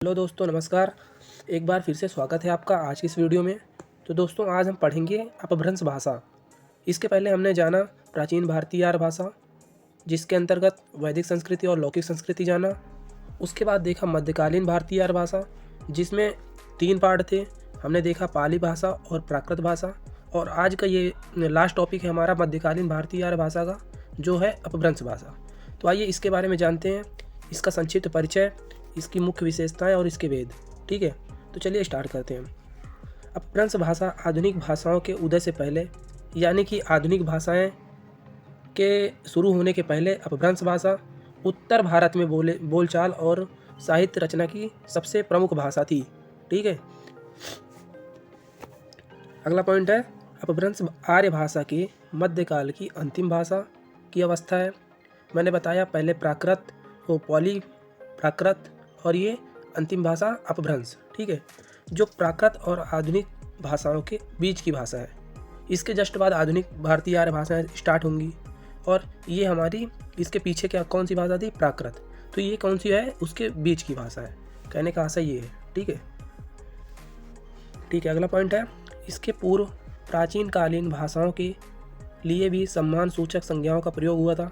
Hello दोस्तों, नमस्कार। एक बार फिर से स्वागत है आपका आज की इस वीडियो में। तो दोस्तों, आज हम पढ़ेंगे अपभ्रंश भाषा। इसके पहले हमने जाना प्राचीन भारतीय आर्य भाषा, जिसके अंतर्गत वैदिक संस्कृति और लौकिक संस्कृति जाना। उसके बाद देखा मध्यकालीन भारतीय आर्य भाषा, जिसमें 3 पार्ट थे। हमने देखा पाली भाषा और प्राकृत भाषा, और आज का ये लास्ट टॉपिक है हमारा मध्यकालीन भारतीय आर्य भाषा का, जो है अपभ्रंश भाषा। तो आइए इसके बारे में जानते हैं, इसका संक्षिप्त परिचय, इसकी मुख्य विशेषताएं और इसके भेद। ठीक है, तो चलिए स्टार्ट करते हैं। अपभ्रंश भाषा आधुनिक भाषाओं के उदय से पहले, यानी कि आधुनिक भाषाएं के शुरू होने के पहले अपभ्रंश भाषा उत्तर भारत में बोलचाल और साहित्य रचना की सबसे प्रमुख भाषा थी। ठीक है, अगला पॉइंट है अपभ्रंश आर्य भाषा के मध्यकाल की अंतिम भाषा की अवस्था है। मैंने बताया पहले प्राकृत और पॉली प्राकृत, और ये अंतिम भाषा अपभ्रंश। ठीक है, जो प्राकृत और आधुनिक भाषाओं के बीच की भाषा है। इसके जस्ट बाद आधुनिक भारतीय आर्य भाषाएं स्टार्ट होंगी, और ये हमारी इसके पीछे क्या कौन सी भाषा थी? प्राकृत। तो ये कौन सी है? उसके बीच की भाषा है। कहने का आशय ये है। ठीक है, अगला पॉइंट है इसके पूर्व प्राचीन कालीन भाषाओं के लिए भी सम्मान सूचक संज्ञाओं का प्रयोग हुआ था,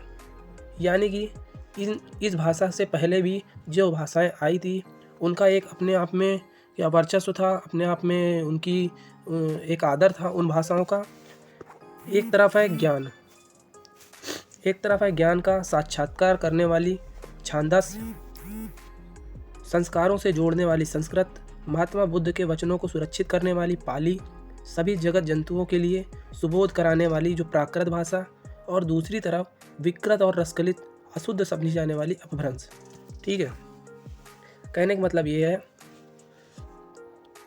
यानी कि इस भाषा से पहले भी जो भाषाएं आई थी उनका एक अपने आप में क्या वर्चस्व था, अपने आप में उनकी एक आदर था उन भाषाओं का। एक तरफ है ज्ञान का साक्षात्कार करने वाली छांदस, संस्कारों से जोड़ने वाली संस्कृत, महात्मा बुद्ध के वचनों को सुरक्षित करने वाली पाली, सभी जगत जंतुओं के लिए सुबोध कराने वाली जो प्राकृत भाषा, और दूसरी तरफ विकृत और रसकलित अशुद्ध समझी जाने वाली अपभ्रंश। ठीक है, कहने का मतलब ये है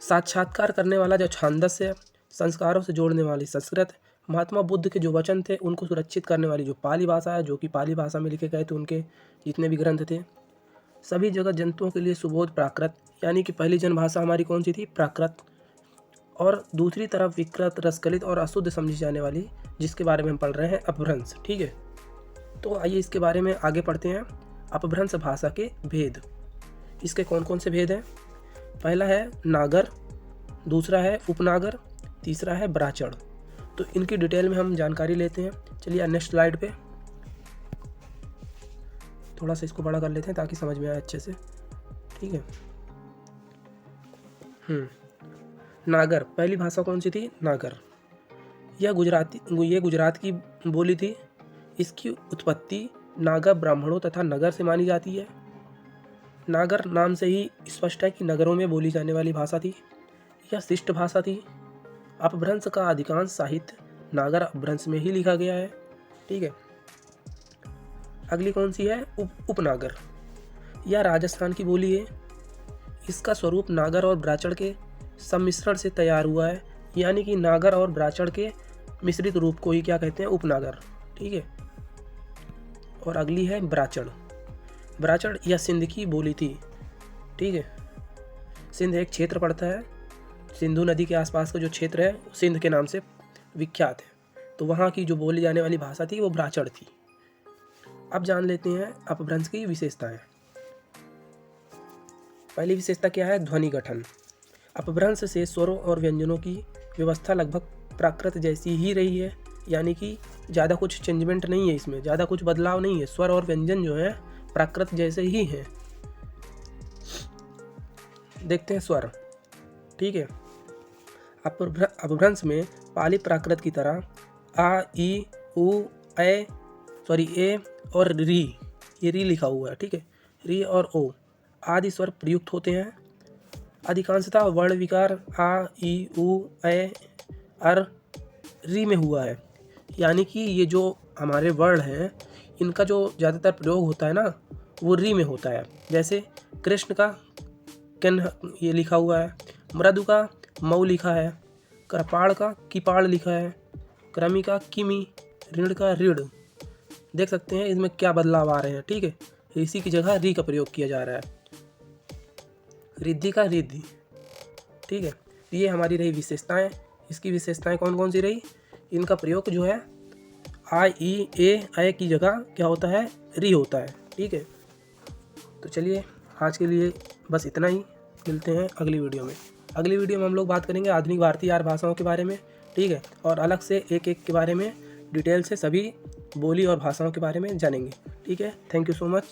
साक्षात्कार करने वाला जो छांदस है, संस्कारों से जोड़ने वाली संस्कृत, महात्मा बुद्ध के जो वचन थे उनको सुरक्षित करने वाली जो पाली भाषा है, जो कि पाली भाषा में लिखे गए थे उनके जितने भी ग्रंथ थे, सभी जगत जंतुओं के लिए सुबोध प्राकृत, यानी कि पहली जन भाषा हमारी कौन सी थी? प्राकृत, और दूसरी तरफ विकृत, रसकलित और अशुद्ध समझी जाने वाली, जिसके बारे में हम पढ़ रहे हैं, अपभ्रंश। ठीक है, तो आइए इसके बारे में आगे पढ़ते हैं। अपभ्रंश भाषा के भेद, इसके कौन कौन से भेद हैं? पहला है नागर, दूसरा है उपनागर, तीसरा है ब्राचड़। तो इनकी डिटेल में हम जानकारी लेते हैं। चलिए नेक्स्ट स्लाइड पे, थोड़ा सा इसको बड़ा कर लेते हैं ताकि समझ में आए अच्छे से। ठीक है, नागर पहली भाषा कौन सी थी? नागर। यह गुजरात की बोली थी। इसकी उत्पत्ति नागा ब्राह्मणों तथा नगर से मानी जाती है। नागर नाम से ही स्पष्ट है कि नगरों में बोली जाने वाली भाषा थी। यह शिष्ट भाषा थी। अपभ्रंश का अधिकांश साहित्य नागर अपभ्रंश में ही लिखा गया है। ठीक है, अगली कौन सी है? उपनागर। यह राजस्थान की बोली है। इसका स्वरूप नागर और ब्राचड़ के सम्मिश्रण से तैयार हुआ है, यानी कि नागर और ब्राचड़ के मिश्रित रूप को ही क्या कहते हैं? उपनागर। ठीक है, और अगली है ब्राचड़। ब्राचड़ यह सिंध की बोली थी। ठीक है, सिंध एक क्षेत्र पड़ता है, सिंधु नदी के आसपास का जो क्षेत्र है सिंध के नाम से विख्यात है। तो वहाँ की जो बोली जाने वाली भाषा थी वो ब्राचड़ थी। अब जान लेते हैं अपभ्रंश की विशेषताएं। पहली विशेषता क्या है? ध्वनि गठन। अपभ्रंश से स्वरों और व्यंजनों की व्यवस्था लगभग प्राकृत जैसी ही रही है, यानी कि ज़्यादा कुछ चेंजमेंट नहीं है, इसमें ज़्यादा कुछ बदलाव नहीं है। स्वर और व्यंजन जो है प्राकृत जैसे ही हैं। देखते हैं स्वर। ठीक है, अपभ्रंश में पाली प्राकृत की तरह आ, ई, उ, ए और री, ये री लिखा हुआ है। ठीक है, री और ओ आदि स्वर प्रयुक्त होते हैं। अधिकांशतः वर्ण विकार आ, ई, उ, ए, अर, री में हुआ है, यानी कि ये जो हमारे वर्ण हैं इनका जो ज़्यादातर प्रयोग होता है ना वो री में होता है। जैसे कृष्ण का किन ये लिखा हुआ है, मृदु का मऊ लिखा है, कृपाण का किपाड़ लिखा है, क्रमी का किमी, ऋण का ऋण। देख सकते हैं इसमें क्या बदलाव आ रहे हैं। ठीक है, इसी की जगह री का प्रयोग किया जा रहा है, रिद्धि का रिद्धि। ठीक है, ये हमारी रही विशेषताएं। इसकी विशेषताएं कौन कौन सी रही? इनका प्रयोग जो है आ, ई, ए की जगह क्या होता है? री होता है। ठीक है, तो चलिए आज के लिए बस इतना ही, मिलते हैं अगली वीडियो में। अगली वीडियो में हम लोग बात करेंगे आधुनिक भारतीय 8 भाषाओं के बारे में, ठीक है, और अलग से एक एक के बारे में डिटेल से सभी बोली और भाषाओं के बारे में जानेंगे, ठीक है। Thank you so much.